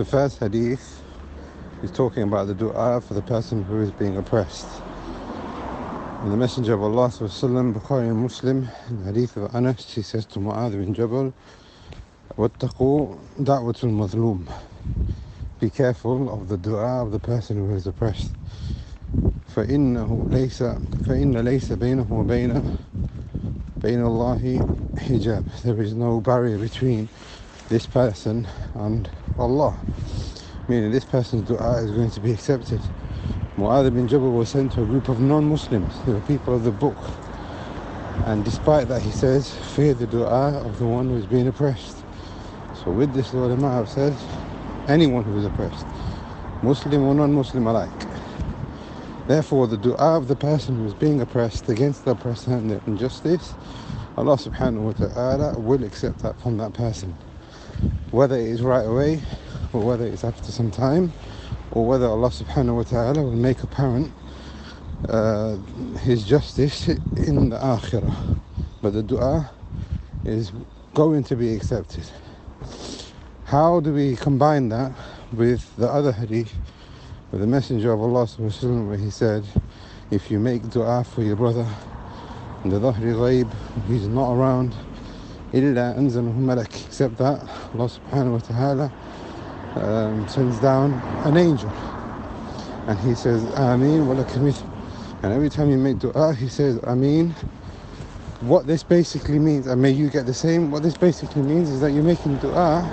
The first hadith is talking about the dua for the person who is being oppressed. And the Messenger of Allah sallallahu Bukhari and Muslim, in the hadith of Anas, he says to Mu'adh bin Jabal, وَاتَّقُوا دَعْوَةُ الْمَظْلُومِ. Be careful of the dua of the person who is oppressed. فإن ليس بينه وبين الله hijab. There is no barrier between this person and Allah, meaning this person's dua is going to be accepted. Mu'adh bin Jabal was sent to a group of non-Muslims, they were people of the book, and despite that he says, fear the dua of the one who is being oppressed. So with this, the ulama have said, anyone who is oppressed, Muslim or non-Muslim alike. Therefore, the dua of the person who is being oppressed against the oppressor and the injustice, Allah subhanahu wa ta'ala will accept that from that person. Whether it is right away, or whether it's after some time, or whether Allah subhanahu wa ta'ala will make apparent His justice in the akhirah. But the dua is going to be accepted. How do we combine that with the other hadith, with the Messenger of Allah sallallahu alaihi wasallam, where he said, if you make dua for your brother in the dhahri ghaib, he's not around, إِلَّا أَنزَلَهُ مَلَكٍ, except that Allah subhanahu wa ta'ala sends down an angel and he says Ameen wa laka mithl. And every time you make dua he says Ameen. What this basically means, and may you get the same, what this basically means is that you're making dua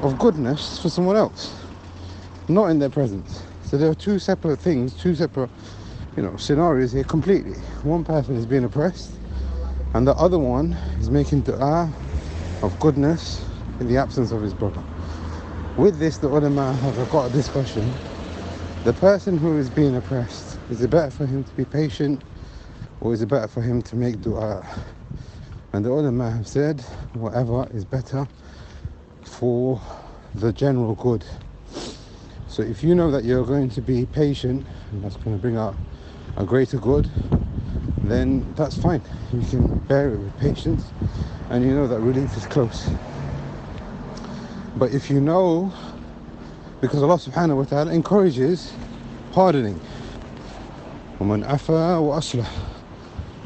of goodness for someone else, not in their presence. So there are two separate things, two separate scenarios here completely. One person is being oppressed and the other one is making dua of goodness in the absence of his brother. With this, the ulama have got a discussion. The person who is being oppressed, is it better for him to be patient, or is it better for him to make dua? And the ulama have said, whatever is better for the general good. So if you know that you're going to be patient, and that's going to bring out a greater good, then that's fine. You can bear it with patience, and you know that relief is close. But if you know, because Allah subhanahu wa ta'ala encourages pardoning, وَمَنْ عَفَا وَأَصْلَحَ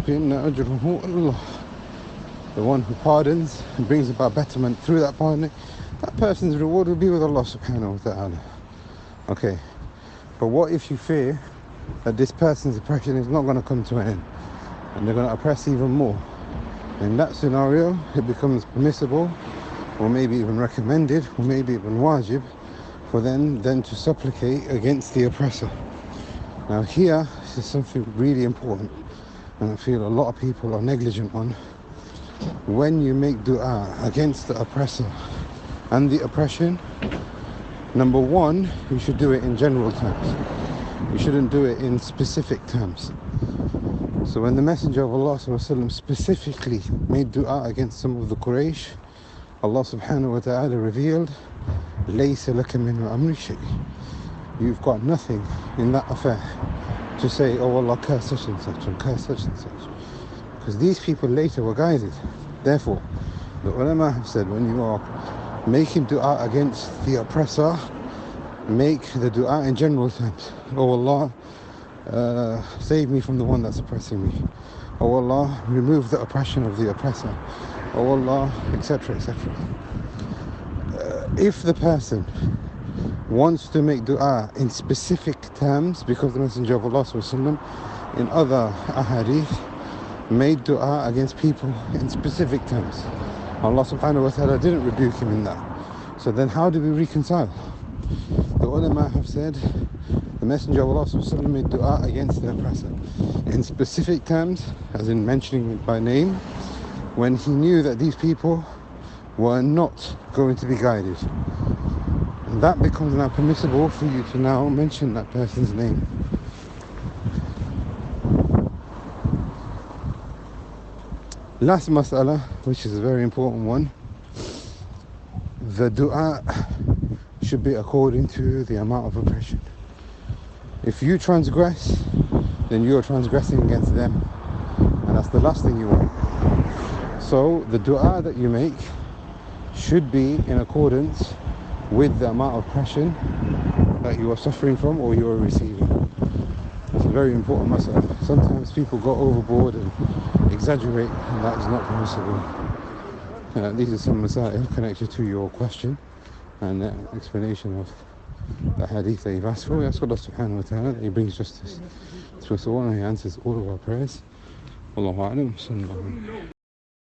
فَإِنَّ أَجْرَهُ عَلَى اللَّهِ. The one who pardons and brings about betterment through that pardoning, that person's reward will be with Allah subhanahu wa ta'ala. Okay, but what if you fear that this person's oppression is not going to come to an end and they're going to oppress even more? In that scenario, it becomes permissible, or maybe even recommended, or maybe even wajib, for them then to supplicate against the oppressor. Now here, this is something really important, and I feel a lot of people are negligent on. When you make dua against the oppressor and the oppression, number one, you should do it in general terms. You shouldn't do it in specific terms. So when the Messenger of Allah ﷺ specifically made dua against some of the Quraysh, Allah subhanahu wa ta'ala revealed, لَيْسَ لَكَ مِنْ الْأَمْرِ شَيْءٍ. You've got nothing in that affair to say, oh Allah, curse such and such, and curse such and such. Because these people later were guided. Therefore, the ulama have said, when you are making dua against the oppressor, make the dua in general terms. Oh Allah, save me from the one that's oppressing me. Oh Allah, remove the oppression of the oppressor. Oh Allah, etc., etc. If the person wants to make dua in specific terms, because the Messenger of Allah ﷺ in other ahadith made dua against people in specific terms, Allah subhanahu wa ta'ala didn't rebuke him in that. So then how do we reconcile? The ulama have said the Messenger of Allah ﷺ made dua against the oppressor in specific terms, as in mentioning it by name, when he knew that these people were not going to be guided. And that becomes now permissible for you to now mention that person's name. Last mas'ala, which is a very important one, the dua should be according to the amount of oppression. If you transgress, then you're transgressing against them, and that's the last thing you want. So the dua that you make should be in accordance with the amount of passion that you are suffering from or you are receiving. It's a very important matter. Sometimes people go overboard and exaggerate, and that is not permissible. These are some masail connected to your question and the explanation of the hadith that you've asked for. We ask Allah subhanahu wa ta'ala that He brings justice to us all and He answers all of our prayers. Wallahu a'lam.